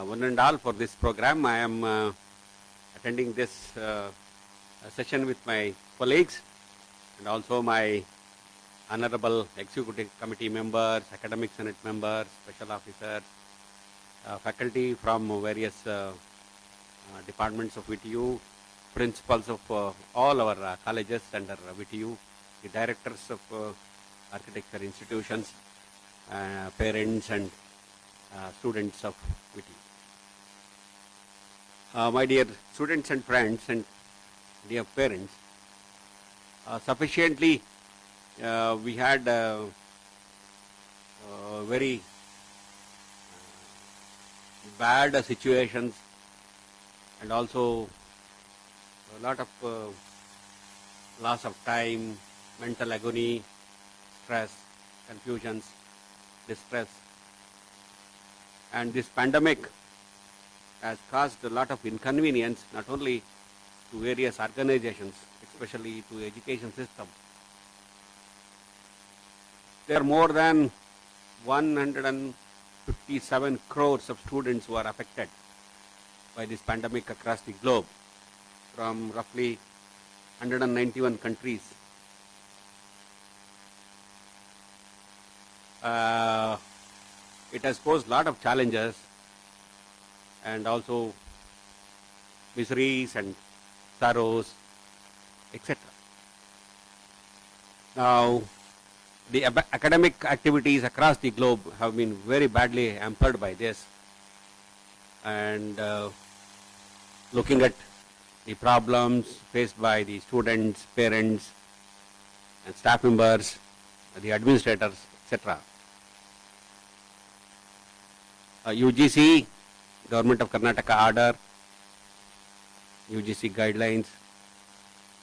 one and all for this program. I am attending this session with my colleagues and also my honorable executive committee members, academic senate members, special officers, faculty from various departments of VTU, principals of all our colleges under VTU, the directors of architecture institutions, parents and students of VTU. My dear students and friends and dear parents, sufficiently we had very bad situations and also a lot of loss of time, mental agony, stress, confusions, distress. And this pandemic has caused a lot of inconvenience not only to various organizations, especially to education system. There are more than 157 crores of students who are affected by this pandemic across the globe from roughly 191 countries. It has posed a lot of challenges and also miseries and sorrows, etc. Now, the academic activities across the globe have been very badly hampered by this, and looking at the problems faced by the students, parents and staff members, the administrators, etc. UGC, Government of Karnataka order, UGC guidelines,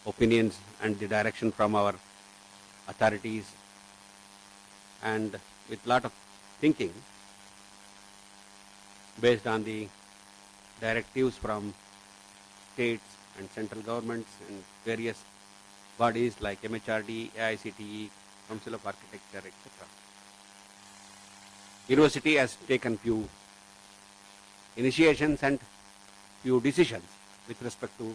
opinions and the direction from our authorities, and with lot of thinking based on the directives from states and central governments and various bodies like MHRD, AICTE, Council of Architecture, etc. University has taken few initiations and few decisions with respect to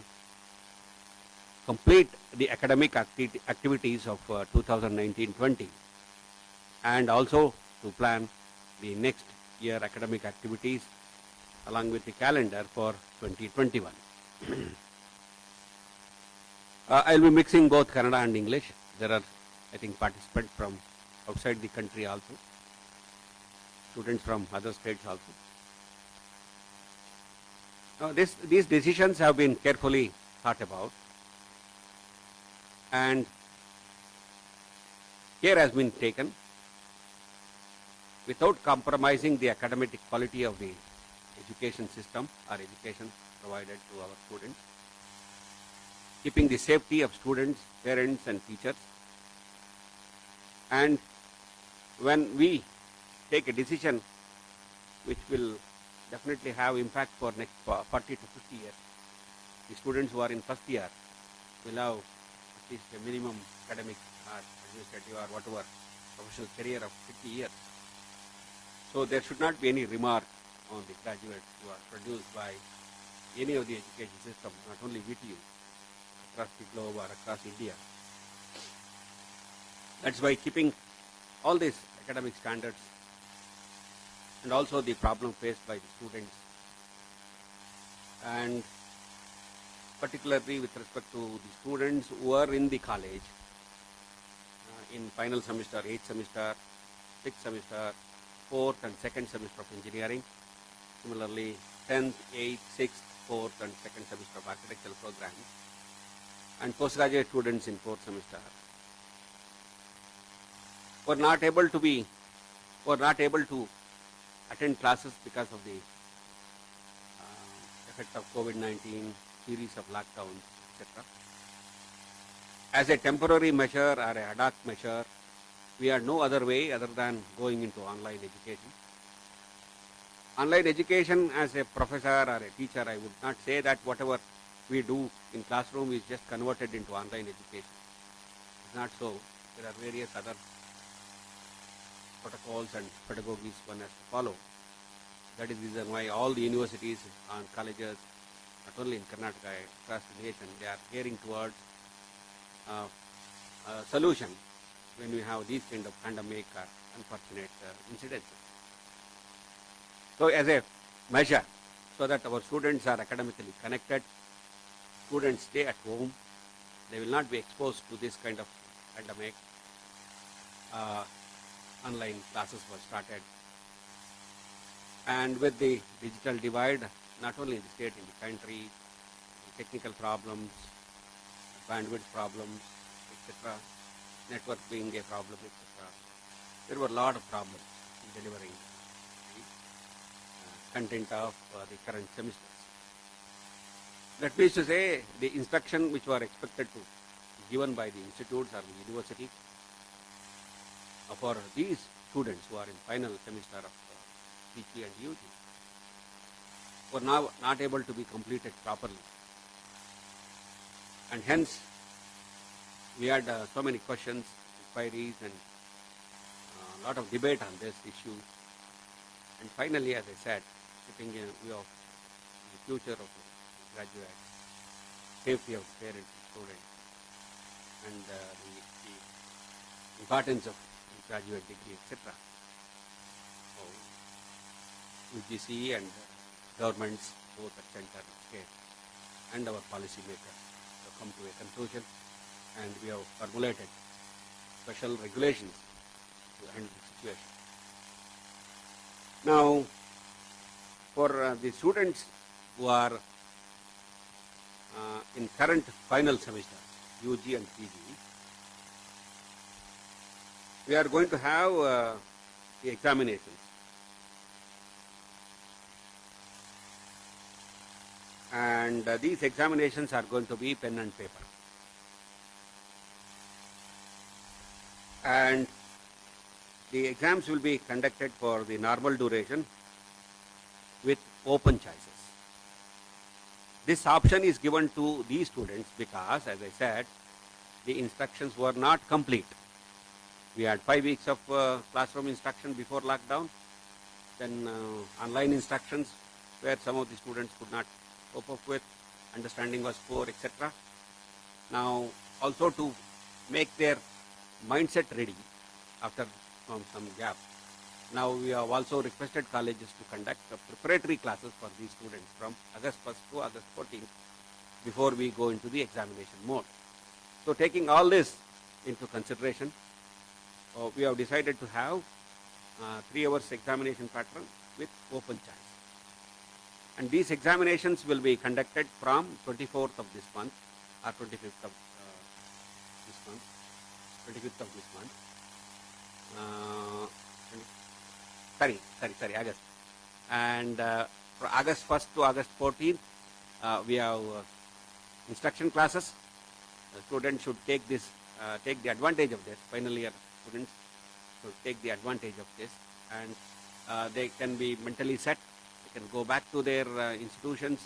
complete the academic activities of 2019-20 and also to plan the next year academic activities along with the calendar for 2021. I'll be mixing both Kannada and English. There are, I think, participants from outside the country also, students from other states also. Now, these decisions have been carefully thought about, and care has been taken without compromising the academic quality of the education system or education provided to our students, keeping the safety of students, parents and teachers. And when we take a decision which will definitely have impact for next 40 to 50 years, the students who are in first year will have at least a minimum academic or administrative or whatever professional career of 50 years. So there should not be any remark on the graduates who are produced by any of the education system, not only VTU, across the globe or across India. That's why keeping all these academic standards and also the problem faced by the students, and particularly with respect to the students who are in the college in final semester, 8th semester, 6th semester, 4th and 2nd semester of engineering, similarly 10th, 8th, 6th, 4th and 2nd semester of architectural programs, and postgraduate students in 4th semester were not able to attend classes because of the effect of COVID-19, series of lockdowns, etc. As a temporary measure or a ad hoc measure, we had no other way other than going into online education. Online education, as a professor or a teacher, I would not say that whatever we do in classroom is just converted into online education. It's not so. There are various other protocols and pedagogies one has to follow. That is the reason why all the universities and colleges, not only in Karnataka, across the nation, they are gearing towards a solution when we have these kind of pandemic or unfortunate incidents. So as a measure, so that our students are academically connected, students stay at home, they will not be exposed to this kind of pandemic. Online classes were started, and with the digital divide, not only in the state, in the country, technical problems, bandwidth problems, etc., network being a problem, etc., there were a lot of problems in delivering the content of the current semesters. That means to say, the instruction which were expected to be given by the institutes or the university for these students who are in final semester of PG and UG were now not able to be completed properly, and hence we had so many questions, inquiries, and a lot of debate on this issue. And finally, as I said, keeping in view of the future of graduates, safety of parents and students, and the importance of graduate degree, etc. So, UGC and governments, both at center and state, and our policymakers have come to a conclusion, and we have formulated special regulations to handle the situation. Now, for the students who are in current final semester, UG and PG, we are going to have the examinations. And these examinations are going to be pen and paper. And the exams will be conducted for the normal duration with open choices. This option is given to these students because, as I said, the instructions were not complete. We had 5 weeks of classroom instruction before lockdown, then online instructions where some of the students could not cope up with, understanding was poor, etc. Now, also to make their mindset ready after some gap, now we have also requested colleges to conduct preparatory classes for these students from August 1st to August 14th before we go into the examination mode. So taking all this into consideration, we have decided to have 3 hours examination pattern with open choice. And these examinations will be conducted from 24th of this month or 25th of this month, 25th of this month. August. And for August 1st to August 14th, we have instruction classes. The students should take this, take the advantage of this. Final year students should take the advantage of this, and they can be mentally set. They can go back to their institutions.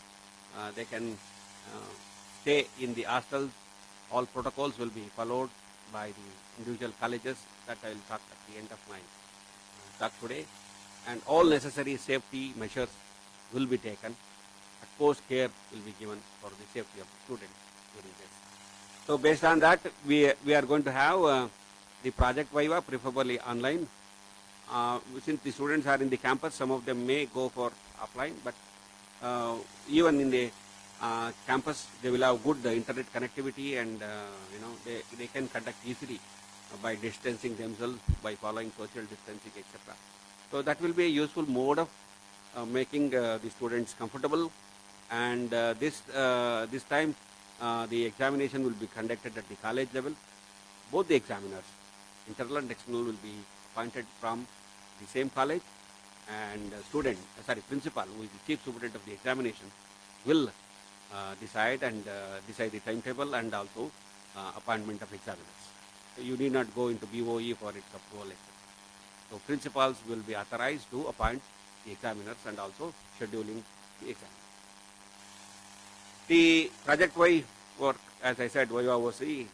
They can stay in the hostels. All protocols will be followed by the individual colleges. That I will talk at the end of my talk today. And all necessary safety measures will be taken. Utmost care will be given for the safety of the students during this. So based on that, we are going to have the project viva, preferably online. Since the students are in the campus, some of them may go for offline, but even in the campus, they will have good internet connectivity, and they can conduct easily by distancing themselves, by following social distancing, etc. So that will be a useful mode of making the students comfortable. And this time, the examination will be conducted at the college level. Both the examiners, internal and external, will be appointed from the same college, and principal, who is the chief superintendent of the examination, will decide the timetable and also appointment of examiners. So you need not go into BOE for its approval, etc. So principals will be authorized to appoint the examiners and also scheduling the exam. The project-wise work, as I said, YOC,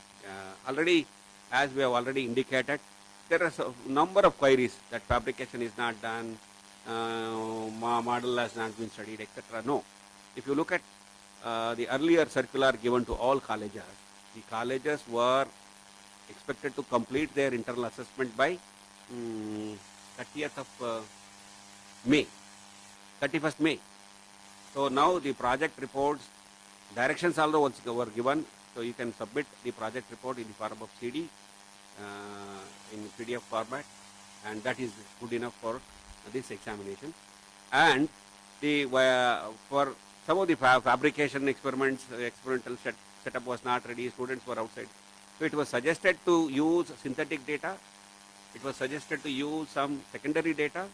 already, as we have already indicated, there are a number of queries that fabrication is not done, model has not been studied, etc. No. If you look at the earlier circular given to all colleges, the colleges were expected to complete their internal assessment by 30th of May, 31st May. So now the project reports, directions also were given, so you can submit the project report in the form of CD in PDF format, and that is good enough for this examination. And the for some of the fabrication experiments, experimental setup was not ready, students were outside. So it was suggested to use synthetic data, it was suggested to use some secondary data,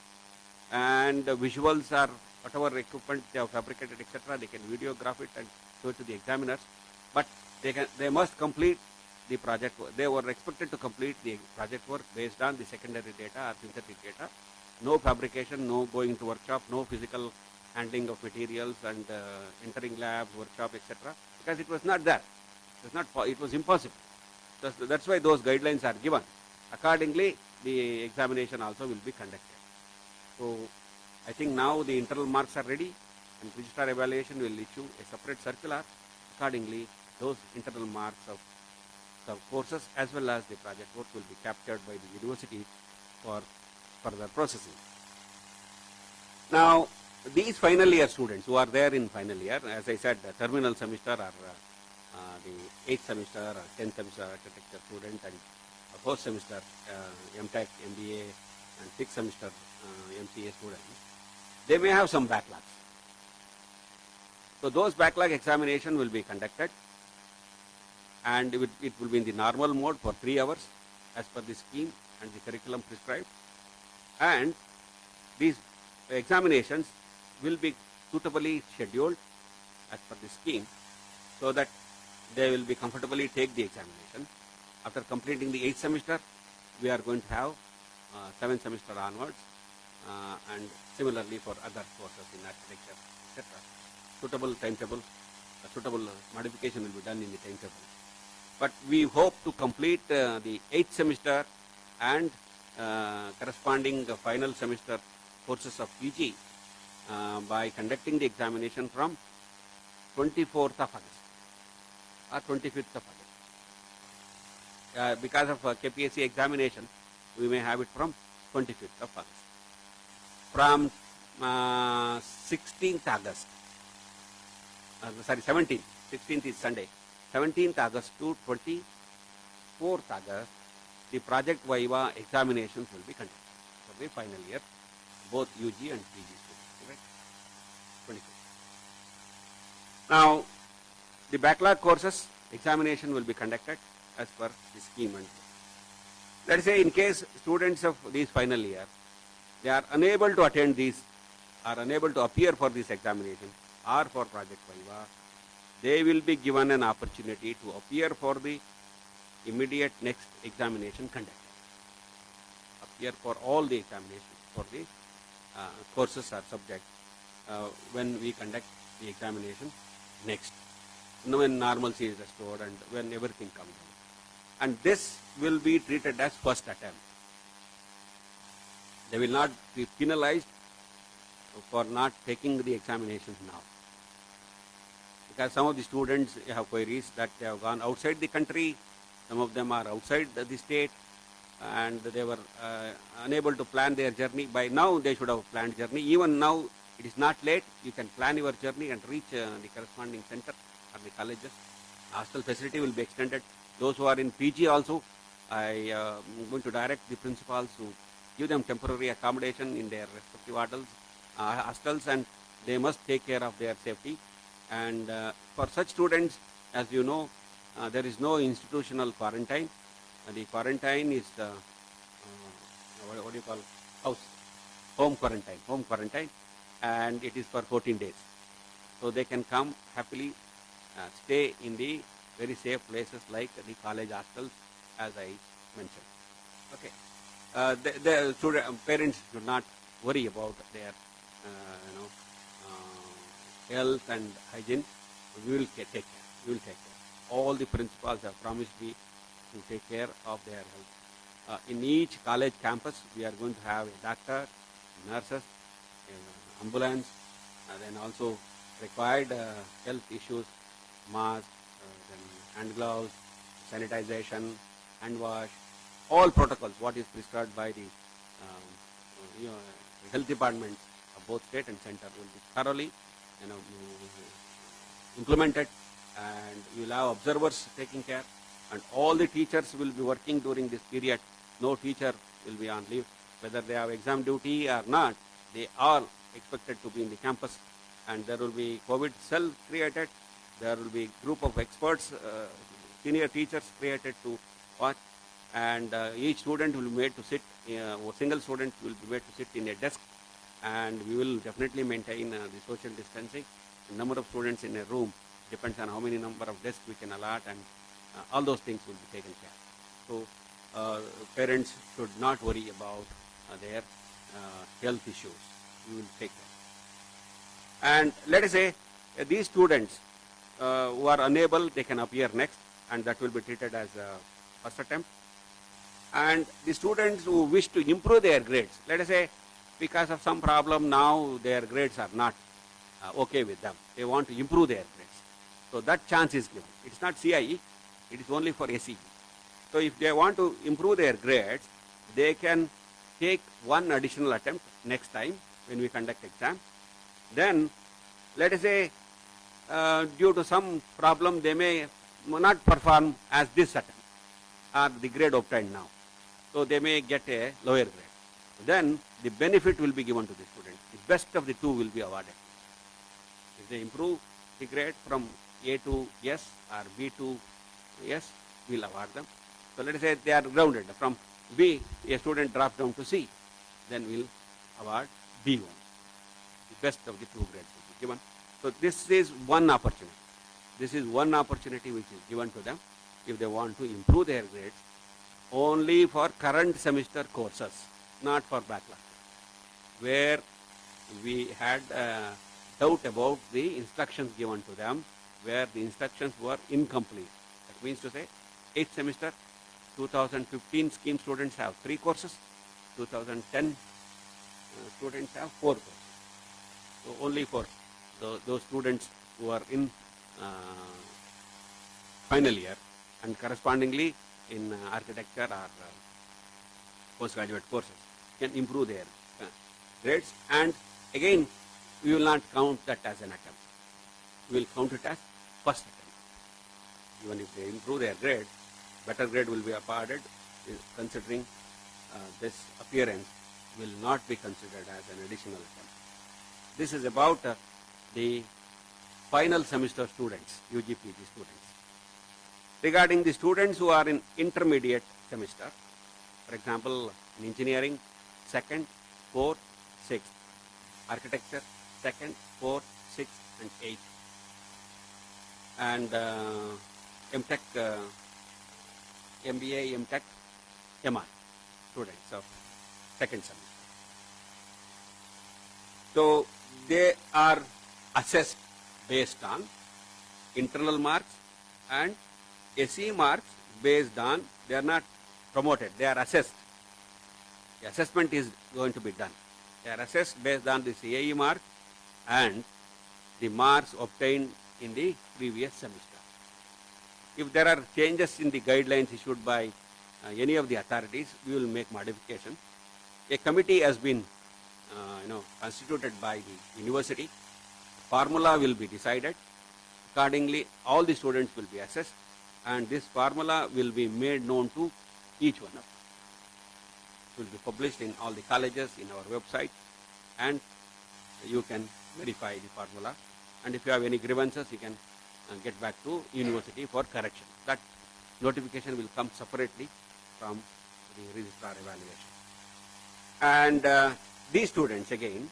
and visuals are whatever equipment they have fabricated, etc. They can videograph it and show it to the examiners, but they must complete the project work. They were expected to complete the project work based on the secondary data or synthetic data. No fabrication, no going to workshop, no physical handling of materials and entering labs, workshop, etc. Because it was not there. It was impossible. That's why those guidelines are given. Accordingly, the examination also will be conducted. So I think now the internal marks are ready, and registrar evaluation will issue a separate circular. Accordingly, those internal marks of the courses as well as the project work will be captured by the university for further processing. Now, these final year students who are there in final year, as I said, the terminal semester are the 8th semester or 10th semester architecture student, and 4th semester MTech, MBA, and 6th semester MCA students. They may have some backlogs. So those backlog examination will be conducted, and it will be in the normal mode for 3 hours as per the scheme and the curriculum prescribed. And these examinations will be suitably scheduled as per the scheme, so that they will be comfortably take the examination. After completing the 8th semester, we are going to have 7th semester onwards, and similarly for other courses in architecture, etc. Suitable timetable, suitable modification will be done in the timetable. But we hope to complete the 8th semester and corresponding final semester courses of PG by conducting the examination from 24th of August or 25th of August. Because of KPSC examination, we may have it from 25th of August. From 16th August, 17th, 16th is Sunday, 17th August to 24th August, the project viva examinations will be conducted for the final year, both UG and PG students, right? 24. Now, the backlog courses examination will be conducted as per the scheme. And let us say in case students of these final year, they are unable to attend these, are unable to appear for this examination or for project viva, they will be given an opportunity to appear for the immediate next examination conducted. Appear for all the examinations for the courses or subjects when we conduct the examination next, when normalcy is restored and when everything comes down. And this will be treated as first attempt. They will not be penalized for not taking the examinations now. Because some of the students have queries that they have gone outside the country, some of them are outside the state, and they were unable to plan their journey. By now they should have planned journey. Even now it is not late. You can plan your journey and reach the corresponding center or the colleges. Hostel facility will be extended. Those who are in PG also, I am going to direct the principals to give them temporary accommodation in their respective hostels, and they must take care of their safety. And for such students, as you know, there is no institutional quarantine. The quarantine is what do you call, home quarantine, and it is for 14 days. So they can come happily, stay in the very safe places like the college hostels, as I mentioned. Okay, the student, parents should not worry about their health and hygiene. We will take care. We will take care. All the principals have promised me to take care of their health. In each college campus, we are going to have a doctor, nurses, ambulance, then also required health issues, mask, then hand gloves, sanitization, hand wash, all protocols what is prescribed by the health departments of both state and center will be thoroughly implemented, and you will have observers taking care, and all the teachers will be working during this period. No teacher will be on leave, whether they have exam duty or not. They are expected to be in the campus, and there will be COVID cell created. There will be group of experts, senior teachers created to watch, and each student will be made to sit, a single student will be made to sit in a desk, and we will definitely maintain the social distancing. The number of students in a room depends on how many number of desks we can allot, and all those things will be taken care of. So parents should not worry about their health issues. We will take care. And let us say these students who are unable, they can appear next, and that will be treated as a first attempt. And the students who wish to improve their grades, let us say because of some problem now their grades are not okay with them, they want to improve their grades, so that chance is given. It's not CIE, it is only for SEE. So if they want to improve their grades, they can take one additional attempt next time when we conduct exam. Then let us say due to some problem they may not perform as this attempt or the grade obtained now, so they may get a lower grade. Then the benefit will be given to the student. The best of the two will be awarded. If they improve the grade from A to S or B to S, we will award them. So let us say they are grounded. From B, a student drops down to C, then we will award B1. The best of the two grades will be given. So this is one opportunity. This is one opportunity which is given to them if they want to improve their grades, only for current semester courses, not for backlog, where we had doubt about the instructions given to them, where the instructions were incomplete. That means to say, 8th semester, 2015 scheme students have 3 courses, 2010 students have 4 courses. So only for those students who are in final year and correspondingly in architecture or postgraduate courses can improve their grades. And again, we will not count that as an attempt. We will count it as first attempt. Even if they improve their grade, better grade will be awarded, considering this appearance will not be considered as an additional attempt. This is about the final semester students, UG/PG students. Regarding the students who are in intermediate semester, for example, in engineering, 2nd, 4th, 6th, architecture, 2nd, 4th, 6th, and 8th, and MTech, MBA, MTech, MR students of 2nd semester. So they are assessed based on internal marks and SE marks based on, they are not promoted, they are assessed. The assessment is going to be done. They are assessed based on the CAE mark and the marks obtained in the previous semester. If there are changes in the guidelines issued by any of the authorities, we will make modification. A committee has been constituted by the university. Formula will be decided. Accordingly, all the students will be assessed, and this formula will be made known to each one of them. It will be published in all the colleges, in our website, and you can verify the formula. And if you have any grievances, you can get back to university for correction. That notification will come separately from the registrar evaluation. And these students, again,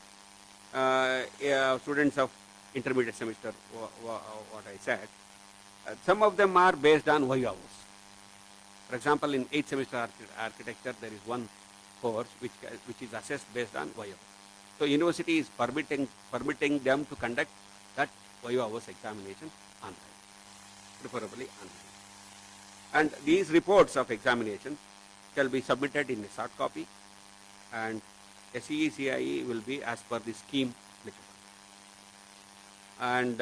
students of intermediate semester, what I said, some of them are based on Y hours. For example, in 8th semester architecture, there is one course which is assessed based on Y hours. So university is permitting them to conduct that Y hours examination online, preferably online. And these reports of examination shall be submitted in a soft copy, and SEE CIE will be as per the scheme applicable. And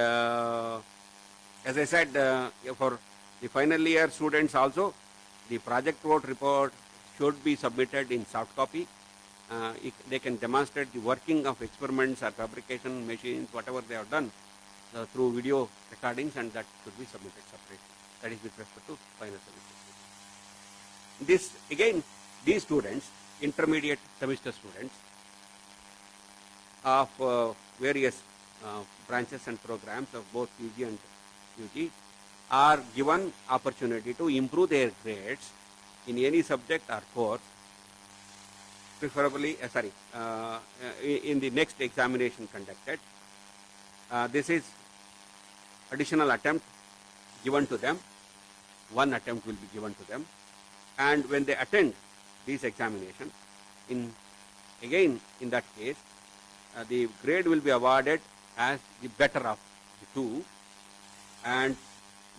as I said, for the final year students also, the project work report should be submitted in soft copy. They can demonstrate the working of experiments or fabrication machines, whatever they have done through video recordings, and that should be submitted separately. That is with respect to final semester. This again, these students, intermediate semester students of various branches and programs of both UG and UG, are given opportunity to improve their grades in any subject or course, preferably in the next examination conducted. This is additional attempt given to them. One attempt will be given to them, and when they attend these examinations, in that case, the grade will be awarded as the better of the two, and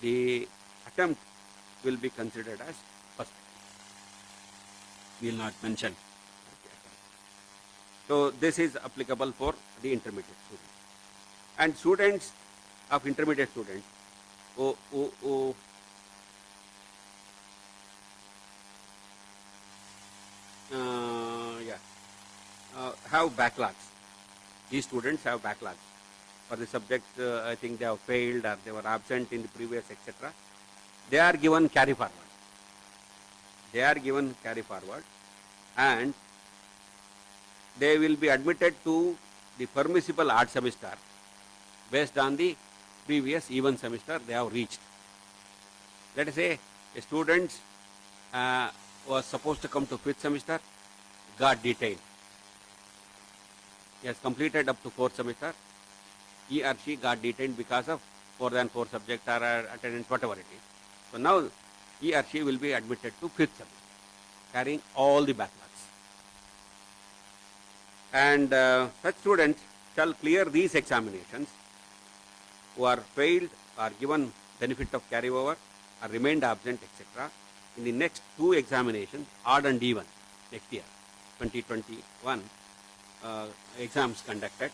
the attempt will be considered as first. We will not mention. So this is applicable for the intermediate students. And students of intermediate students who have backlogs. These students have backlogs for the subject. I think they have failed or they were absent in the previous, etc. They are given carry forward. And they will be admitted to the permissible odd semester based on the previous even semester they have reached. Let us say a student was supposed to come to 5th semester, got detained. He has completed up to 4th semester. He or she got detained because of more than 4 subjects or attendance, whatever it is. So now he or she will be admitted to 5th semester, carrying all the backlogs. And such students shall clear these examinations who are failed or given benefit of carryover or remained absent, etc. in the next 2 examinations, odd and even, next year, 2021 exams conducted,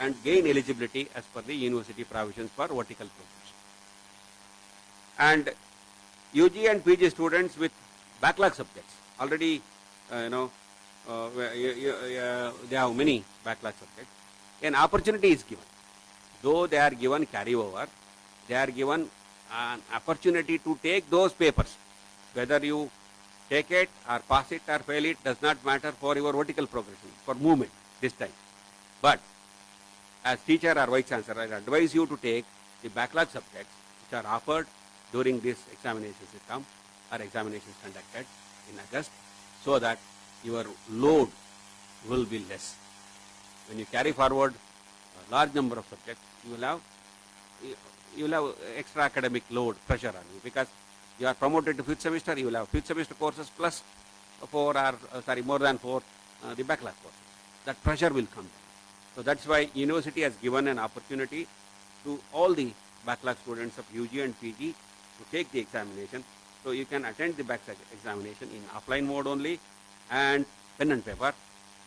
and gain eligibility as per the university provisions for vertical progression. And UG and PG students with backlog subjects, already they have many backlog subjects, an opportunity is given. Though they are given carryover, they are given an opportunity to take those papers. Whether you take it or pass it or fail it does not matter for your vertical progression, for movement this time. But as teacher or vice chancellor, I advise you to take the backlog subjects which are offered during this examination system or examinations conducted in August, so that your load will be less. When you carry forward a large number of subjects, you will have extra academic load, pressure on you, because you are promoted to 5th semester, you will have 5th semester courses plus more than 4 the backlog courses. That pressure will come down. So that's why university has given an opportunity to all the backlog students of UG and PG to take the examination. So you can attend the backlog examination in offline mode only and pen and paper,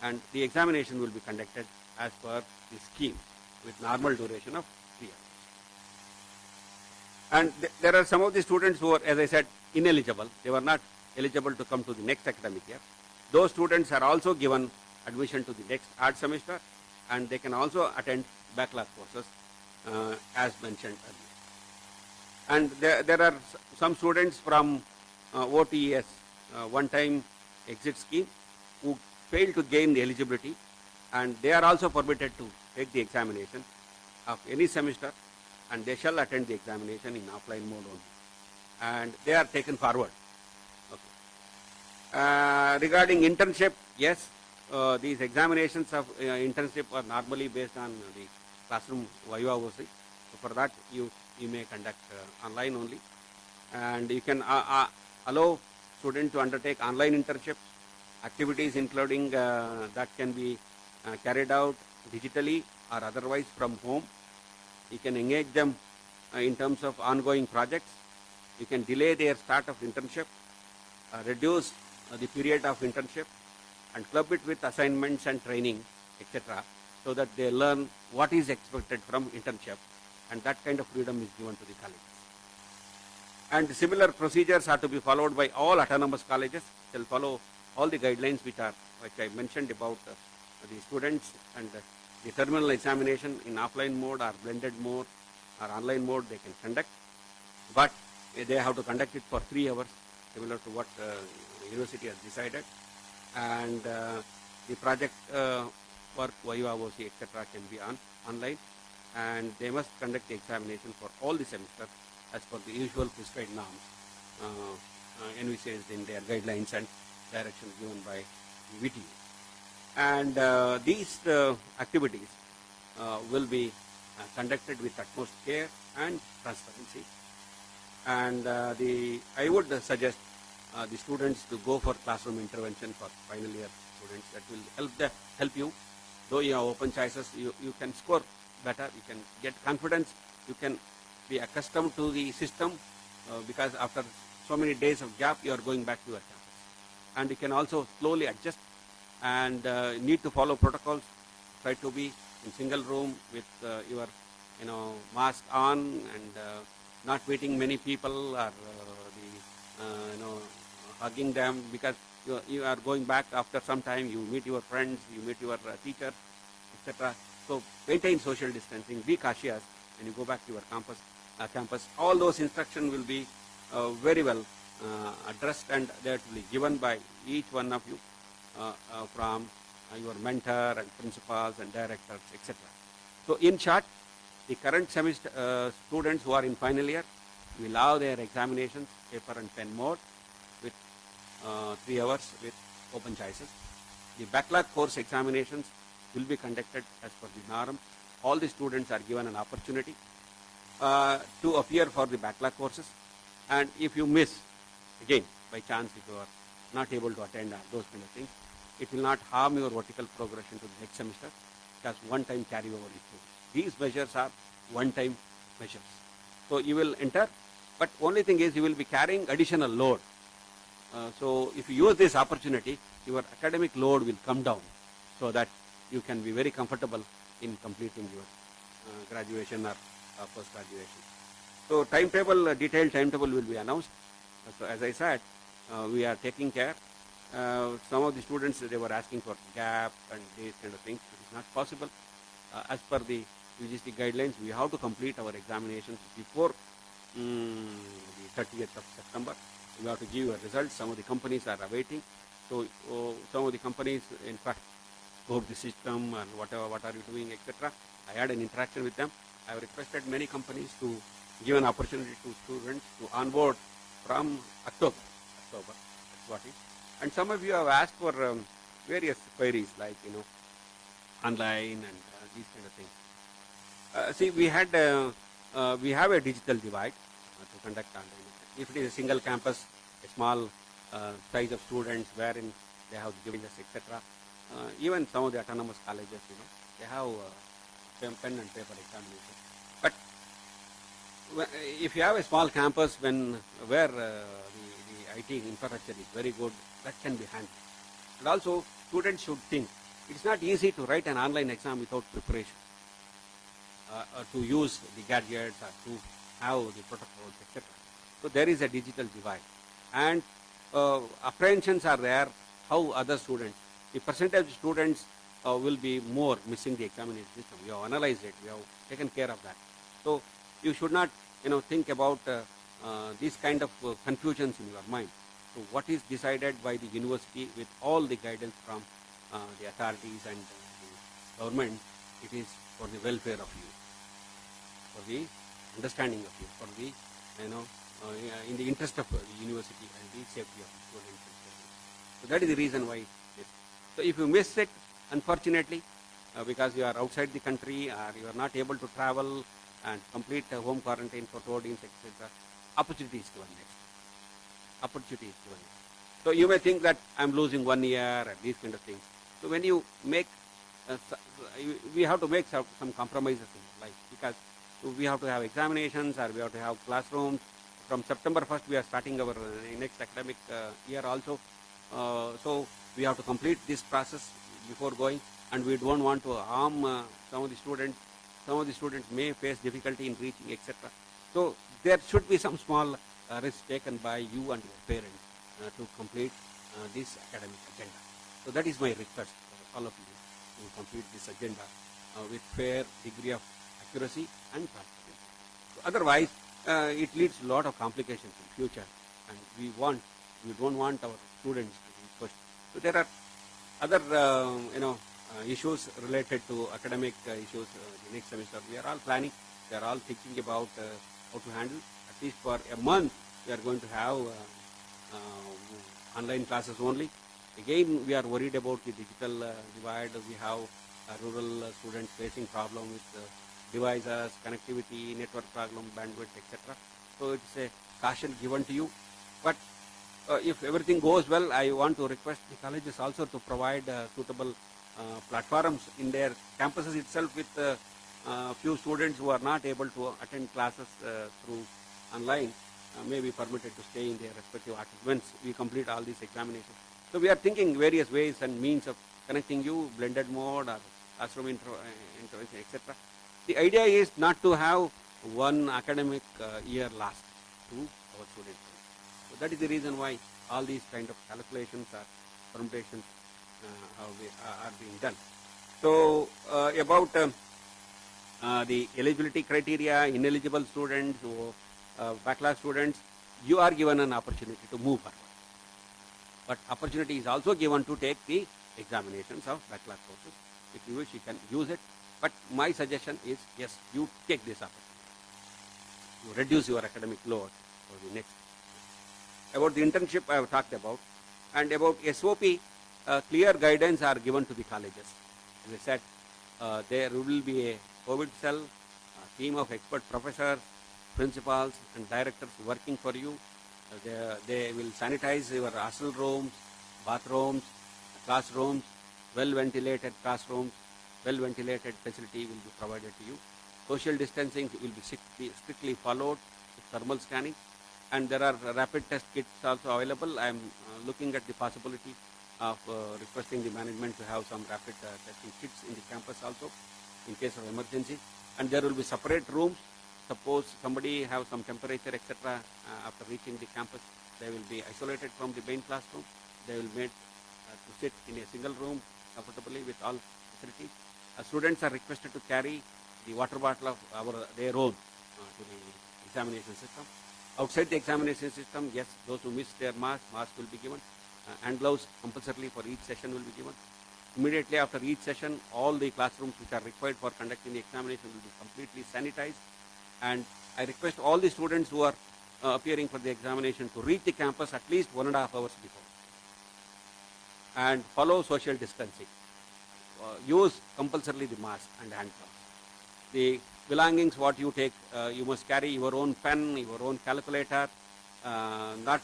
and the examination will be conducted as per the scheme with normal duration of 3 hours. And there are some of the students who are, as I said, ineligible. They were not eligible to come to the next academic year. Those students are also given admission to the next odd semester, and they can also attend backlog courses as mentioned earlier. And there are some students from OTES, one-time exit scheme, who fail to gain the eligibility, and they are also permitted to take the examination of any semester, and they shall attend the examination in offline mode only, and they are taken forward. Okay. Regarding internship, yes, these examinations of internship are normally based on the classroom viva voce. So for that, you may conduct online only, and you can allow students to undertake online internship activities, including that can be carried out digitally or otherwise from home. You can engage them in terms of ongoing projects. You can delay their start of internship, reduce the period of internship, and club it with assignments and training, etc., so that they learn what is expected from internship, and that kind of freedom is given to the colleges. And similar procedures are to be followed by all autonomous colleges. They'll follow all the guidelines which I mentioned about the students, and the terminal examination in offline mode or blended mode or online mode they can conduct, but they have to conduct it for 3 hours, similar to what the university has decided. And the project work, Viva, OC, etc. can be online, and they must conduct the examination for all the semesters as per the usual prescribed norms envisaged in their guidelines and directions given by the VTU. And these activities will be conducted with utmost care and transparency. And I would suggest the students to go for classroom intervention for final year students. That will help you. Though you have open choices, you can score better, you can get confidence, you can be accustomed to the system because after so many days of gap, you are going back to your campus. And you can also slowly adjust and need to follow protocols. Try to be in single room with your mask on, and not meeting many people, or hugging them, because you are going back after some time. You meet your friends, you meet your teacher, etc. So maintain social distancing, be cautious when you go back to your campus. All those instructions will be very well addressed, and that will be given by each one of you from your mentor and principals and directors, etc. So in short, the current semester students who are in final year will have their examinations paper and pen mode with 3 hours with open choices. The backlog course examinations will be conducted as per the norm. All the students are given an opportunity to appear for the backlog courses, and if you miss, again, by chance, if you are not able to attend those kind of things, it will not harm your vertical progression to the next semester, because one-time carryover is true. These measures are one-time measures. So you will enter, but only thing is you will be carrying additional load. So if you use this opportunity, your academic load will come down, so that you can be very comfortable in completing your graduation or post-graduation. So detailed timetable will be announced. So as I said, we are taking care. Some of the students, they were asking for gap and these kind of things. It is not possible. As per the UGC guidelines, we have to complete our examinations before the 30th of September. We have to give a result. Some of the companies are awaiting. So some of the companies, in fact, go to the system and what are you doing, etc. I had an interaction with them. I have requested many companies to give an opportunity to students to onboard from October. That's what it is. And some of you have asked for various queries, like online and these kind of things. See, we have a digital divide to conduct online. If it is a single campus, a small size of students wherein they have given us, etc. Even some of the autonomous colleges, they have pen and paper examination. But if you have a small campus where the IT infrastructure is very good, that can be handled. And also, students should think it's not easy to write an online exam without preparation, or to use the gadgets, or to have the protocols, etc. So there is a digital divide, and apprehensions are there. How other students, the percentage of students will be more missing the examination system. We have analyzed it. We have taken care of that. So you should not, think about these kind of confusions in your mind. So what is decided by the university with all the guidance from the authorities and the government, it is for the welfare of you, for the understanding of you, for the, in the interest of the university and the safety of the students. So that is the reason why this. So if you miss it, unfortunately, because you are outside the country or you are not able to travel and complete home quarantine for 4 days, etc., opportunity is given next. Opportunity is given next. So you may think that I'm losing 1 year and these kind of things. So when you make, we have to make some compromises in life, because we have to have examinations or we have to have classrooms. From September 1st, we are starting our next academic year also. So we have to complete this process before going, and we don't want to harm some of the students. Some of the students may face difficulty in reaching, etc. So there should be some small risk taken by you and your parents to complete this academic agenda. So that is my request for all of you to complete this agenda with fair degree of accuracy and transparency. So otherwise, it leads to a lot of complications in future, and we don't want our students to be pushed. So there are other issues related to academic issues the next semester. We are all planning. We are all thinking about how to handle. At least for a month, we are going to have online classes only. Again, we are worried about the digital divide. We have rural students facing problem with devices, connectivity, network problem, bandwidth, etc. So it's a caution given to you. But if everything goes well, I want to request the colleges also to provide suitable platforms in their campuses itself with few students who are not able to attend classes through online may be permitted to stay in their respective offices once we complete all these examinations. So we are thinking various ways and means of connecting you, blended mode or classroom intervention, etc. The idea is not to have one academic year last to our students. So that is the reason why all these kind of calculations or permutations are being done. So about the eligibility criteria, ineligible students, bachelor students, you are given an opportunity to move forward. But opportunity is also given to take the examinations of bachelor courses. If you wish, you can use it. But my suggestion is, yes, you take this opportunity. You reduce your academic load for the next. About the internship I have talked about. And about SOP, clear guidance are given to the colleges. As I said, there will be a COVID cell, a team of expert professors, principals and directors working for you. They will sanitize your hostel rooms, bathrooms, classrooms, well-ventilated classrooms, well-ventilated facility will be provided to you. Social distancing will be strictly followed with thermal scanning. And there are rapid test kits also available. I am looking at the possibility of requesting the management to have some rapid testing kits in the campus also in case of emergency. And there will be separate rooms. Suppose somebody have some temperature, etc. After reaching the campus, they will be isolated from the main classroom. They will be made to sit in a single room comfortably with all facilities. Students are requested to carry the water bottle of their own to the examination system. Outside the examination system, yes, those who miss their mask will be given. Hand gloves compulsorily for each session will be given. Immediately after each session, all the classrooms which are required for conducting the examination will be completely sanitized. And I request all the students who are appearing for the examination to reach the campus at least 1.5 hours before. And follow social distancing. Use compulsorily the mask and hand gloves. The belongings what you take, you must carry your own pen, your own calculator, not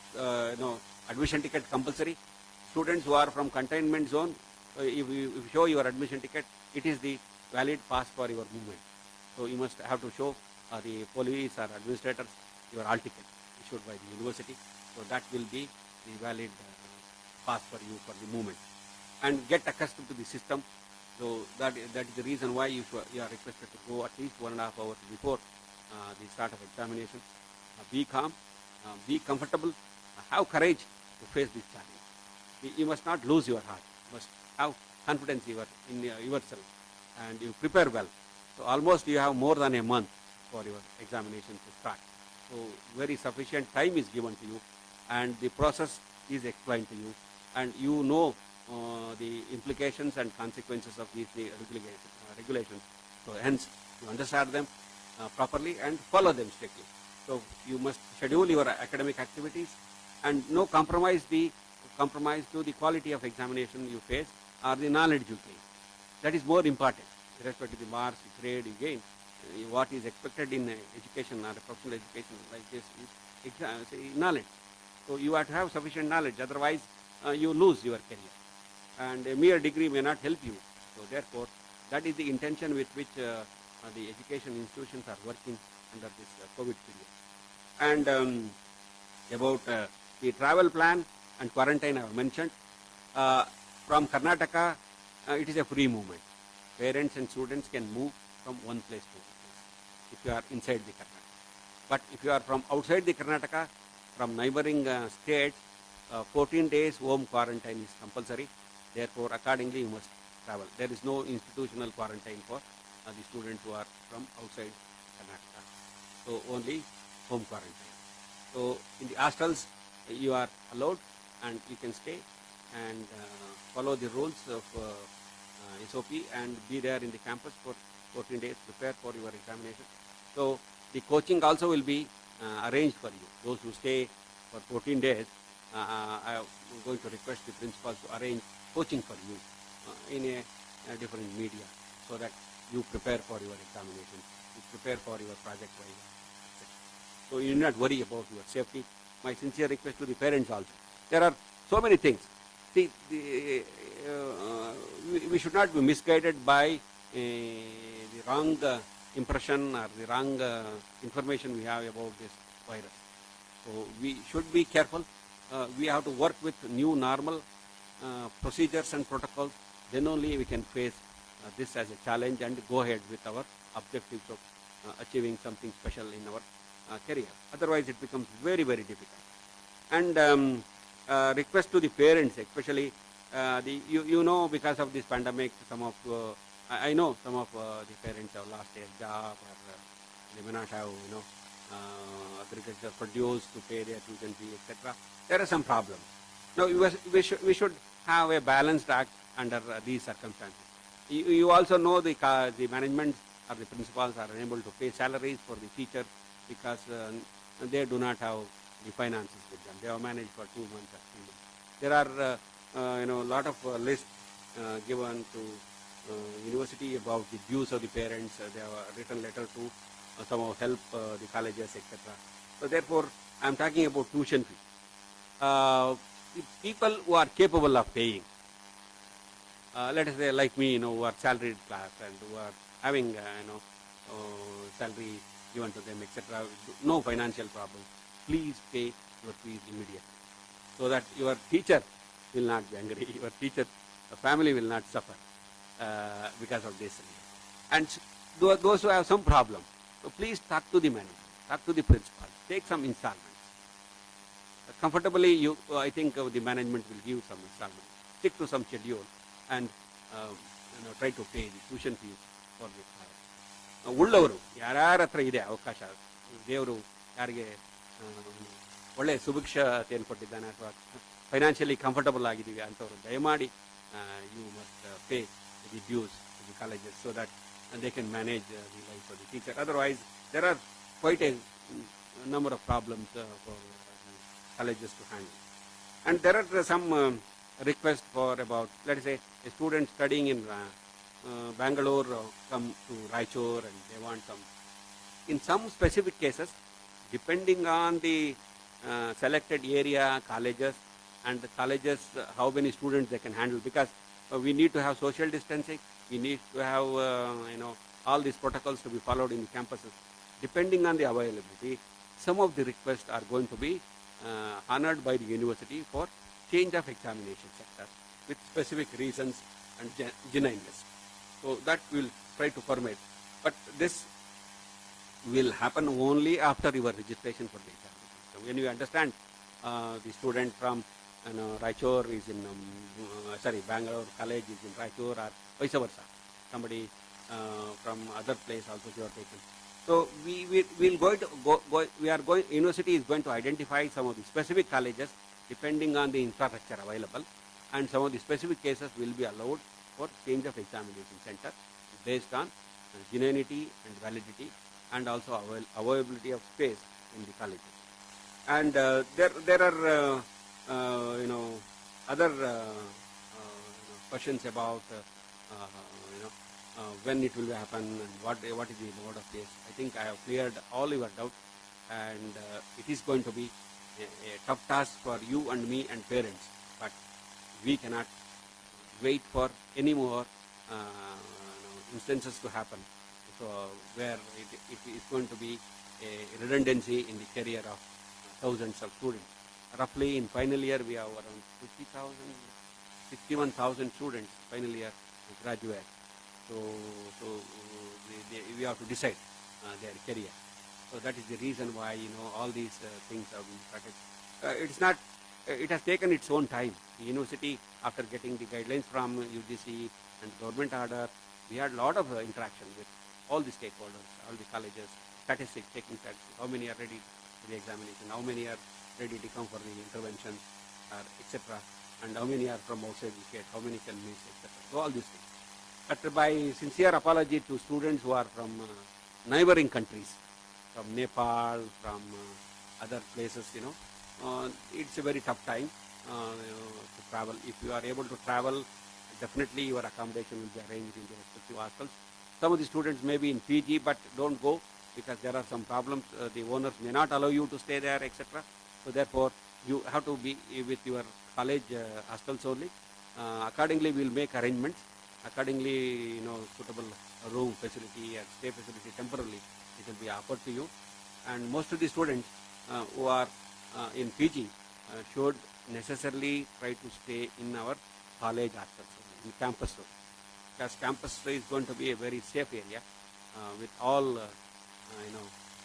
admission ticket compulsory. Students who are from containment zone, if you show your admission ticket, it is the valid pass for your movement. So you must have to show the police or administrators your hall ticket issued by the university. So that will be the valid pass for you for the movement. And get accustomed to the system. So that is the reason why you are requested to go at least 1.5 hours before the start of examination. Be calm, be comfortable, have courage to face this challenge. You must not lose your heart. You must have confidence in yourself, and you prepare well. So almost you have more than a month for your examination to start. So very sufficient time is given to you, and the process is explained to you, and you know the implications and consequences of these regulations. So hence, you understand them properly and follow them strictly. So you must schedule your academic activities and no compromise to the quality of examination you face or the knowledge you gain. That is more important. With respect to the marks, grade you gain, what is expected in education or professional education like this is knowledge. So you have to have sufficient knowledge, otherwise you lose your career. And a mere degree may not help you. So therefore, that is the intention with which the education institutions are working under this COVID period. And about the travel plan and quarantine I have mentioned. From Karnataka, it is a free movement. Parents and students can move from one place to one place if you are inside the Karnataka. But if you are from outside the Karnataka, from neighboring states, 14 days home quarantine is compulsory. Therefore, accordingly, you must travel. There is no institutional quarantine for the students who are from outside Karnataka. So, only home quarantine. So, in the hostels, you are allowed and you can stay and follow the rules of SOP and be there in the campus for 14 days, prepare for your examination. So, the coaching also will be arranged for you. Those who stay for 14 days, I am going to request the principal to arrange coaching for you in a different media so that you prepare for your examination, you prepare for your project work, etc. So you need not worry about your safety. My sincere request to the parents also. There are so many things. See, we should not be misguided by the wrong impression or the wrong information we have about this virus. So we should be careful. We have to work with new normal procedures and protocols. Then only we can face this as a challenge and go ahead with our objectives of achieving something special in our career. Otherwise, it becomes very, very difficult. And request to the parents, especially you know, because of this pandemic, some of I know some of the parents have lost their job or they may not have agriculture produce to pay their tuition fee, etc. There are some problems. Now we should have a balanced act under these circumstances. You also know the management or the principals are unable to pay salaries for the teachers because they do not have the finances with them. They have managed for 2 months or 3 months. There are a lot of lists given to university about the dues of the parents. They have written letter to somehow help the colleges, etc. So therefore, I am talking about tuition fee. The people who are capable of paying, let us say like me, who are salaried class and who are having salary given to them, etc. No financial problem. Please pay your fees immediately, so that your teacher will not be angry. Your teacher, the family will not suffer because of this. And those who have some problem, so please talk to the manager, talk to the principal, take some installments. Comfortably, I think the management will give some installments. Stick to some schedule and try to pay the tuition fees for the child. ಉಳ್ಳವರು ಯಾರ್ಯಾರ ಹತ್ರ ಇದೆ ಅವಕಾಶ, ದೇವರು ಯಾರಿಗೆ ಒಳ್ಳೆಯ ಸುಭಿಕ್ಷತೆಯನ್ನು ಕೊಟ್ಟಿದ್ದಾನೆ ಅಥವಾ ಫೈನಾನ್ಷಿಯಲಿ ಕಂಫರ್ಟಬಲ್ ಆಗಿದ್ದೀವಿ ಅಂಥವ್ರು ದಯಮಾಡಿ you must pay the dues the colleges so that they can manage the life of the teacher. Otherwise there are quite a number of problems for colleges to handle. And there are some requests for about, let us say, a student studying in Bangalore come to Raichur and they want some. In some specific cases, depending on the selected area, colleges, and the colleges, how many students they can handle, because we need to have social distancing, we need to have all these protocols to be followed in the campuses. Depending on the availability, some of the requests are going to be honored by the university for change of examination sector with specific reasons and genuineness. So that will try to permit. But this will happen only after your registration for the examination. So when you understand the student from Raichur is in Bangalore college is in Raichur or vice versa, somebody from other place also you are taken. So university is going to identify some of the specific colleges depending on the infrastructure available, and some of the specific cases will be allowed for change of examination center based on genuinity and validity and also availability of space in the colleges. And there are other questions about when it will happen and what is the mode of this. I think I have cleared all your doubts, and it is going to be a tough task for you and me and parents, but we cannot wait for any more instances to happen. So where it is going to be a redundancy in the career of thousands of students. Roughly in final year we have around 50,000 61,000 students final year graduate. So we have to decide their career. So that is the reason why all these things have been started. It's not. It has taken its own time. The university, after getting the guidelines from UGC and government order, we had a lot of interaction with all the stakeholders, all the colleges, statistics, taking statistics, how many are ready for the examination, how many are ready to come for the interventions, etc., and how many are from outside the state, how many can miss, etc. So all these things. But by sincere apology to students who are from neighboring countries, from Nepal, from other places, it's a very tough time to travel. If you are able to travel, definitely your accommodation will be arranged in the respective hostels. Some of the students may be in PG, but don't go because there are some problems. The owners may not allow you to stay there, etc. So therefore, you have to be with your college hostels only. Accordingly, we'll make arrangements. Accordingly, suitable room facility and stay facility temporarily, it will be offered to you. And most of the students who are in PG should necessarily try to stay in our college hostels, in campus, because campus is going to be a very safe area with all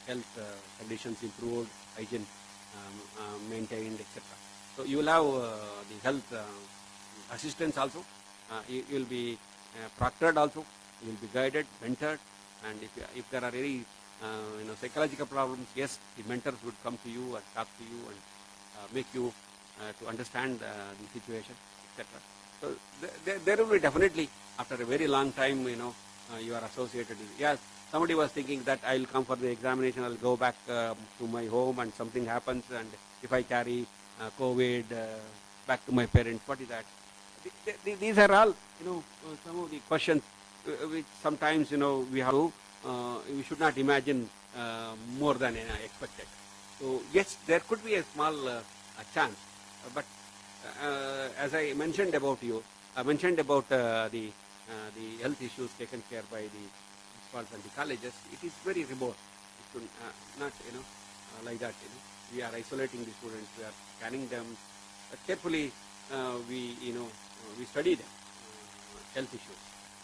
health conditions improved, hygiene maintained, etc. So you will have the health assistance also. You will be proctored also. You will be guided, mentored, and if there are any psychological problems, yes, the mentors would come to you and talk to you and make you to understand the situation, etc. So there will be definitely, after a very long time, you are associated with. Yes, somebody was thinking that I will come for the examination, I will go back to my home, and something happens, and if I carry COVID back to my parents, what is that? These are all, some of the questions which sometimes, we have to, we should not imagine more than expected. So yes, there could be a small chance, but as I mentioned about I mentioned about the health issues taken care by the principals and the colleges. It is very remote. It should not, like that. We are isolating the students. We are scanning them carefully. We study them health issues.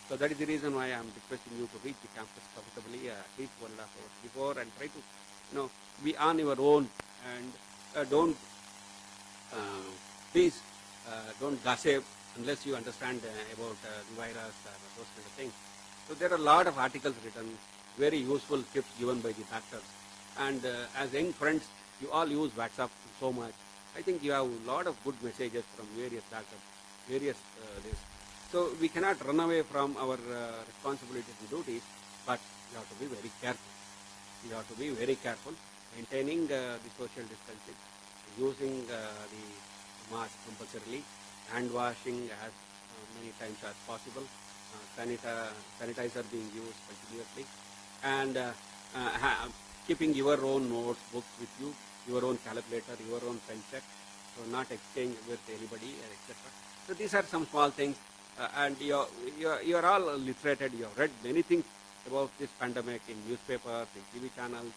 So that is the reason why I am requesting you to reach the campus comfortably at least 1.5 hours before, and try to, be on your own, and don't please don't gossip unless you understand about the virus or those kind of things. So there are a lot of articles written, very useful tips given by the doctors, and as young friends, you all use WhatsApp so much. I think you have a lot of good messages from various doctors, various this. So we cannot run away from our responsibilities and duties, but you have to be very careful. You have to be very careful, maintaining the social distancing, using the mask compulsorily, hand washing as many times as possible, sanitizer being used continuously, and keeping your own notes, books with you, your own calculator, your own pen check, so not exchange with anybody, etc. So these are some small things. And you are all literated. You have read many things about this pandemic in newspapers, in TV channels,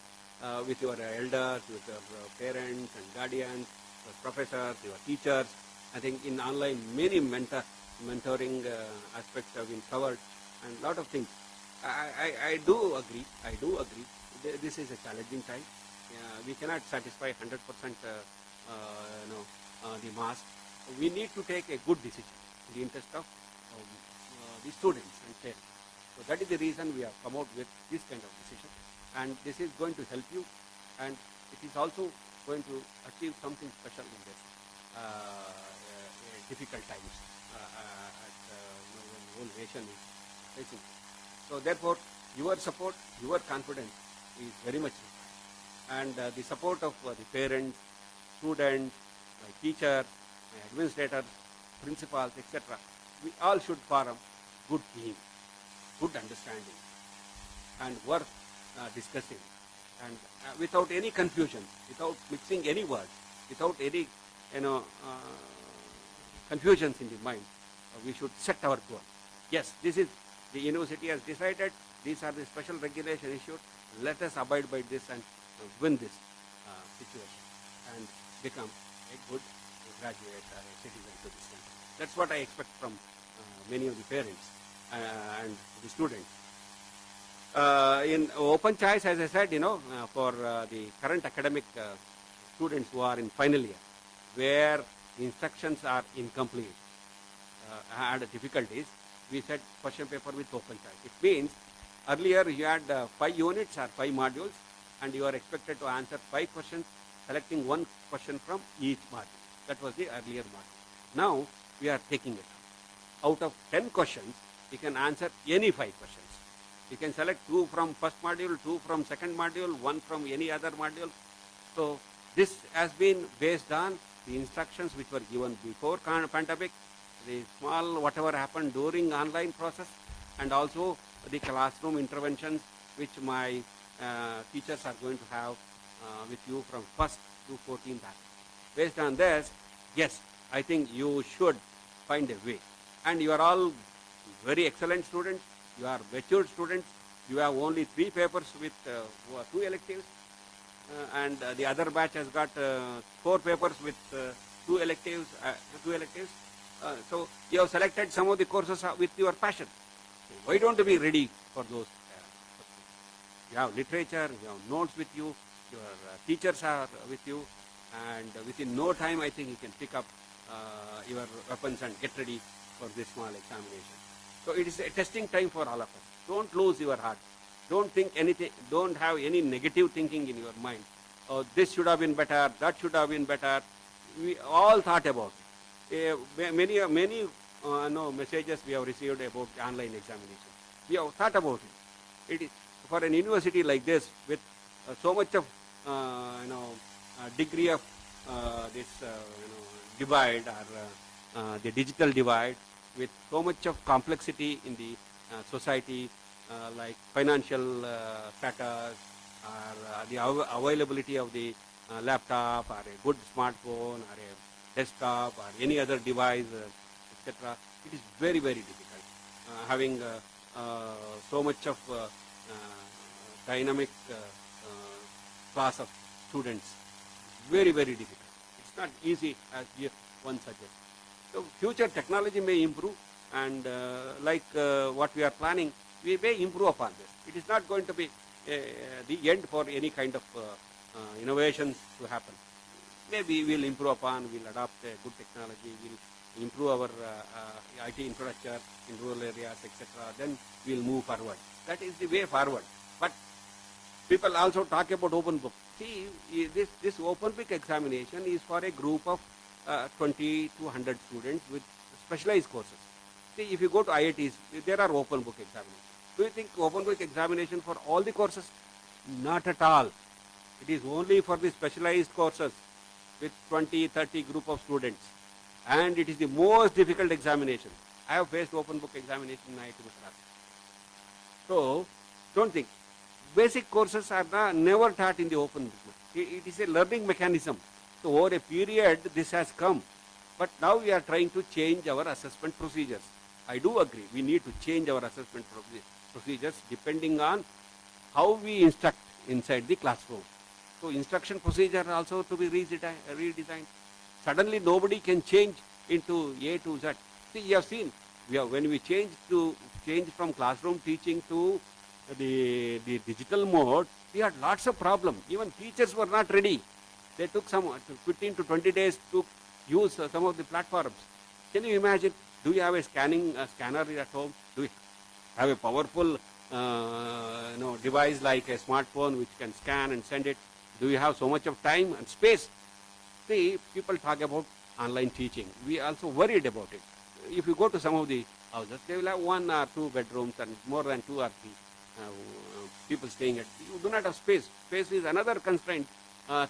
with your elders, with your parents and guardians, your professors, your teachers. I think in online many mentoring aspects have been covered, and a lot of things. I do agree. This is a challenging time. We cannot satisfy 100% the mask. We need to take a good decision in the interest of the students and parents. So that is the reason we have come out with this kind of decision, and this is going to help you, and it is also going to achieve something special in this difficult times when the whole nation is facing. So therefore, your support, your confidence is very much required, and the support of the parents, students, my teacher, my administrators, principals, etc. We all should form good team, good understanding, and work discussing, and without any confusion, without mixing any words, without any confusions in the mind. We should set our goal. Yes, this is the university has decided. These are the special regulation issued. Let us abide by this and win this situation and become a good graduate or a citizen to this country. That's what I expect from many of the parents and the students. In open choice, as I said, for the current academic students who are in final year, where instructions are incomplete, had difficulties, we said question paper with open choice. It means earlier you had 5 units or 5 modules, and you are expected to answer 5 questions, selecting 1 question from each module. That was the earlier module. Now we are taking it out of 10 questions, we can answer any 5 questions. You can select 2 from first module, 2 from second module, 1 from any other module. So this has been based on the instructions which were given before pandemic, the small whatever happened during online process, and also the classroom interventions which my teachers are going to have with you from 1st to 14th. Based on this, yes, I think you should find a way. And you are all very excellent students. You are matured students. You have only 3 papers with 2 electives. And the other batch has got 4 papers with 2 electives. So you have selected some of the courses with your passion. Why don't you be ready for those? You have literature, you have notes with you, your teachers are with you, and within no time I think you can pick up your weapons and get ready for this small examination. So it is a testing time for all of us. Don't lose your heart. Don't think anything, don't have any negative thinking in your mind. Oh, this should have been better, that should have been better. We all thought about it. Many messages we have received about the online examination. We have thought about it. It is for an university like this with so much of degree of this divide or the digital divide, with so much of complexity in the society, like financial status or the availability of the laptop or a good smartphone or a desktop or any other device, etc. It is very, very difficult. Having so much of dynamic class of students, very, very difficult. It's not easy as one suggests. So future technology may improve, and like what we are planning, we may improve upon this. It is not going to be the end for any kind of innovations to happen. Maybe we'll improve upon, we'll adopt a good technology, we'll improve our IT infrastructure in rural areas, etc. Then we'll move forward. That is the way forward. But people also talk about open book. See, this open book examination is for a group of 20 to 100 students with specialized courses. See, if you go to IITs, there are open book examinations. Do you think open book examination for all the courses? Not at all. It is only for the specialized courses with 20, 30 group of students. And it is the most difficult examination. I have faced open book examination in IIT Madras. So, don't think. Basic courses are never taught in the open book. It is a learning mechanism. So over a period, this has come. But now we are trying to change our assessment procedures. I do agree, we need to change our assessment procedures depending on how we instruct inside the classroom. So instruction procedure also to be redesigned. Suddenly nobody can change into A to Z. See, you have seen, when we change from classroom teaching to the digital mode, we had lots of problems. Even teachers were not ready. They took some 15 to 20 days to use some of the platforms. Can you imagine? Do you have a scanner at home? Do you have a powerful device like a smartphone which can scan and send it? Do you have so much of time and space? See, people talk about online teaching. We also worried about it. If you go to some of the houses, they will have 1 or 2 bedrooms and more than 2 or 3 people staying at. You do not have space. Space is another constraint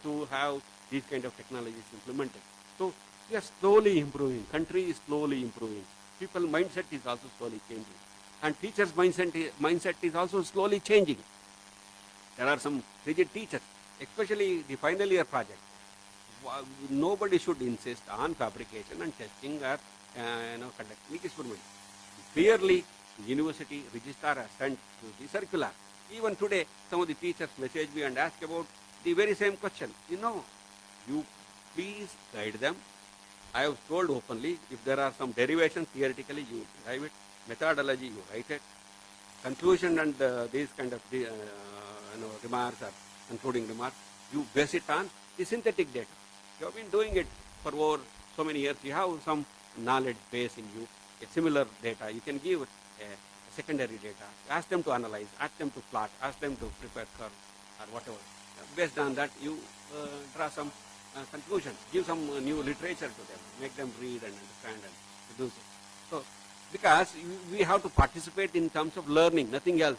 to have these kind of technologies implemented. So we are slowly improving. Country is slowly improving. People mindset is also slowly changing. And teachers' mindset is also slowly changing. There are some rigid teachers, especially the final year project. Nobody should insist on fabrication and testing or conducting experiments. Clearly, the university registrar has sent to the circular. Even today, some of the teachers message me and ask about the very same question. You please guide them I have told openly, if there are some derivations, theoretically you derive it, methodology you write it, conclusion and these kind of remarks or concluding remarks, you base it on the synthetic data. You have been doing it for over so many years. You have some knowledge base in you, a similar data. You can give a secondary data. Ask them to analyze, ask them to plot, ask them to prepare curve or whatever. Based on that, you draw some conclusion, give some new literature to them, make them read and understand and produce it. So, because we have to participate in terms of learning, nothing else.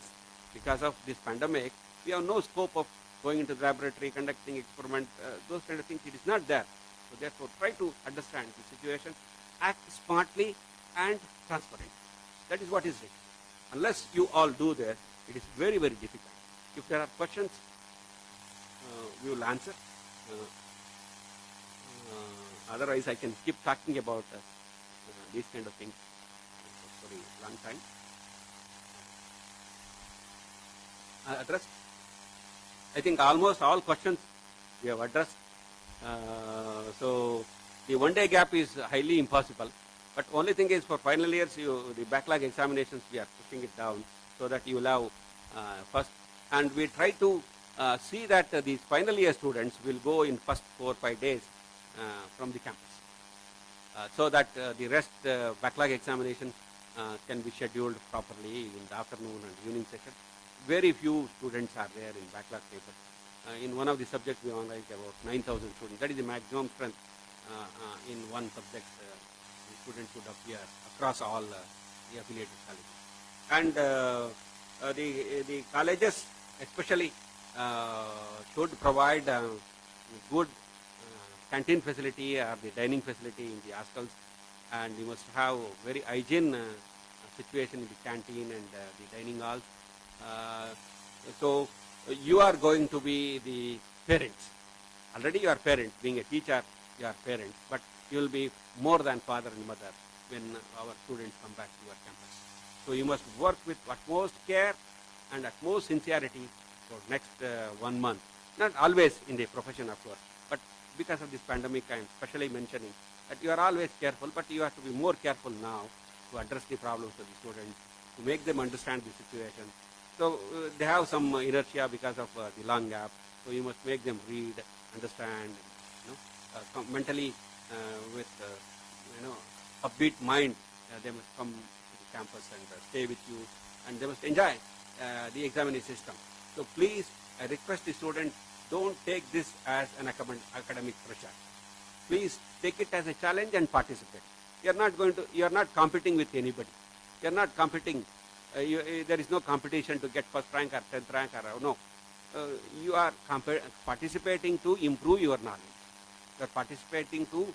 Because of this pandemic, we have no scope of going into the laboratory, conducting experiment, those kind of things. It is not there. So therefore, try to understand the situation, act smartly and transparently. That is what is written. Unless you all do that, it is very, very difficult. If there are questions, we will answer. Otherwise, I can keep talking about these kind of things for a long time. Addressed. I think almost all questions we have addressed. So the one-day gap is highly impossible. But only thing is for final years, the backlog examinations, we are pushing it down so that you will have first. And we try to see that these final year students will go in first 4 or 5 days from the campus. So that the rest backlog examination can be scheduled properly in the afternoon and evening session. Very few students are there in backlog papers. In one of the subjects, we analyzed about 9,000 students. That is the maximum strength in one subject. The students would appear across all the affiliated colleges. And the colleges especially should provide good canteen facility or the dining facility in the hostels, and we must have very hygiene situation in the canteen and the dining halls. So you are going to be the parents. Already you are parents. Being a teacher, you are parents, but you will be more than father and mother when our students come back to your campus. So you must work with utmost care and utmost sincerity for next 1 month. Not always in the profession, of course, but because of this pandemic, I am specially mentioning that you are always careful, but you have to be more careful now to address the problems of the students, to make them understand the situation. So they have some inertia because of the long gap. So you must make them read, understand, mentally with upbeat mind. They must come to the campus and stay with you, and they must enjoy the examining system. So please, I request the students, don't take this as an academic pressure. Please take it as a challenge and participate. You are not competing with anybody. You are not competing. There is no competition to get first rank or 10th rank or no. You are participating to improve your knowledge. You are participating to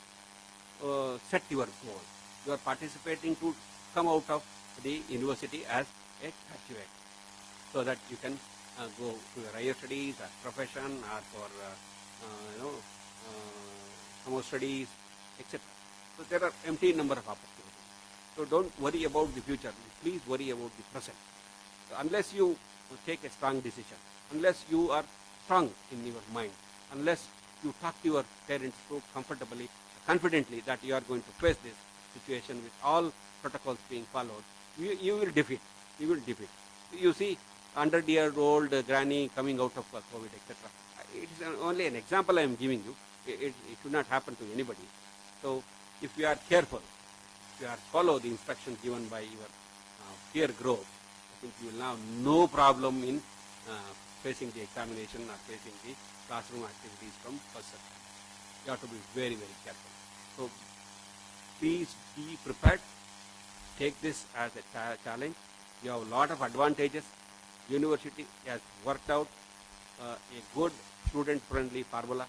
set your goal. You are participating to come out of the university as a graduate, so that you can go to your higher studies or profession or for summer studies, etc. So there are empty number of opportunities. So don't worry about the future. Please worry about the present. So unless you take a strong decision, unless you are strong in your mind, unless you talk to your parents so comfortably, confidently that you are going to face this situation with all protocols being followed, you will defeat. You will defeat. You see, 100-year-old granny coming out of COVID, etc. It is only an example I am giving you. It should not happen to anybody. So if you are careful, if you are follow the instructions given by your peer group, I think you will have no problem in facing the examination or facing the classroom activities from first semester. You have to be very, very careful. So please be prepared. Take this as a challenge. You have a lot of advantages. University has worked out a good student-friendly formula.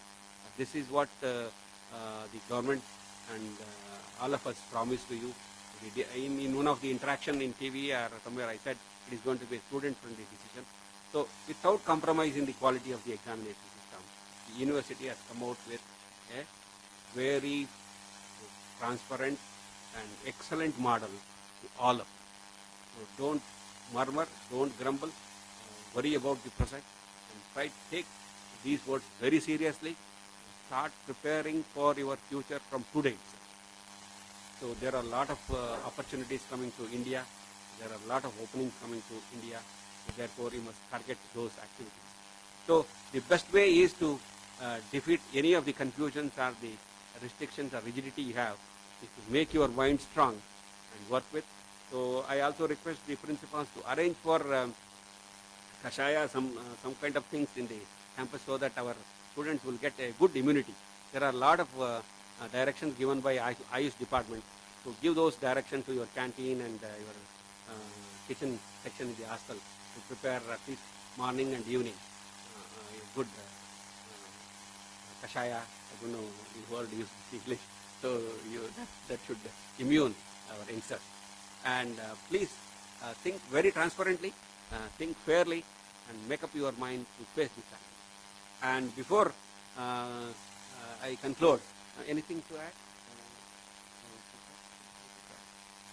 This is what the government and all of us promised to you. In one of the interaction in TV or somewhere, I said it is going to be a student-friendly decision. So without compromising the quality of the examination system, the university has come out with a very transparent and excellent model to all of us. So don't murmur, don't grumble, worry about the present, and try to take these words very seriously. Start preparing for your future from today itself. So there are a lot of opportunities coming to India. There are a lot of openings coming to India. So therefore, you must target those activities. So the best way is to defeat any of the confusions or the restrictions or rigidity you have, is to make your mind strong and work with. So I also request the principals to arrange for Kashaya, some kind of things in the campus so that our students will get a good immunity. There are a lot of directions given by Ayush department. So give those directions to your canteen and your kitchen section in the hostel to prepare at least morning and evening a good Kashaya. I don't know the word used in English. So that should immune our youngsters. And please think very transparently, think fairly, and make up your mind to face this challenge. And before I conclude, anything to add?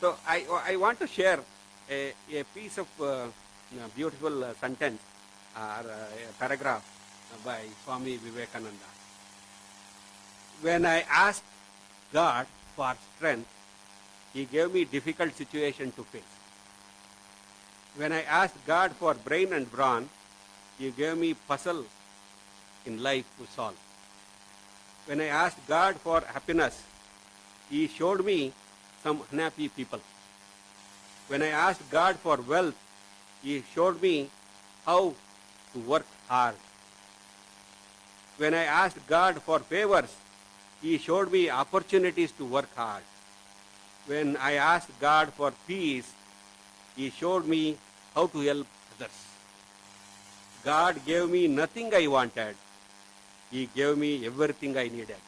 So I want to share a piece of beautiful sentence or a paragraph by Swami Vivekananda. When I asked God for strength, He gave me difficult situation to face. When I asked God for brain and brawn, He gave me puzzle in life to solve. When I asked God for happiness, He showed me some unhappy people. When I asked God for wealth, He showed me how to work hard. When I asked God for favors, He showed me opportunities to work hard. When I asked God for peace, He showed me how to help others. God gave me nothing I wanted. He gave me everything I needed.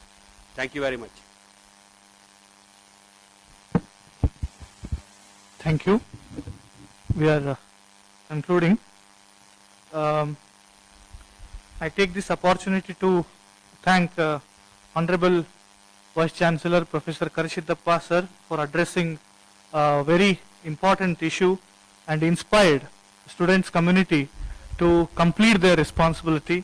Thank you very much. Thank you. We are concluding. I take this opportunity to thank Honorable Vice Chancellor Professor Karishidappa sir for addressing a very important issue and inspired students community to complete their responsibility.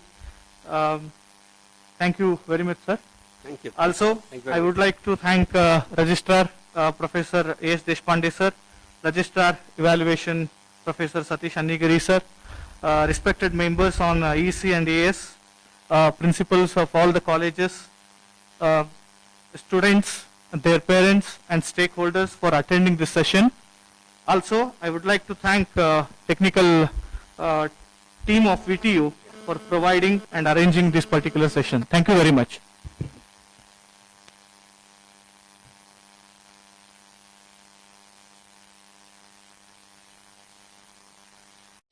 Thank you very much, sir. Thank you. Also, Thank you I would like to thank Registrar Professor A.S. Deshpande sir, Registrar Evaluation Professor Satish Annigiri sir, respected members on EC and AS, principals of all the colleges, students, their parents and stakeholders for attending this session. Also, I would like to thank technical team of VTU for providing and arranging this particular session. Thank you very much.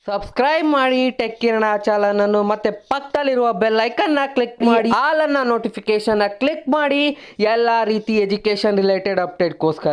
Subscribe ಮಾಡಿ tech ಕಿರಣ channel ಅನ್ನು ಮತ್ತೆ ಪಕ್ಕದಲ್ಲಿರುವ bell icon ನ click ಮಾಡಿ all ಅನ್ನ notification click ಮಾಡಿ ಎಲ್ಲ ರೀತಿ ಎಜುಕೇಶನ್ ರಿಲೇಟೆಡ್ ಅಪ್ಡೇಟ್ ಗೋಸ್ಕರ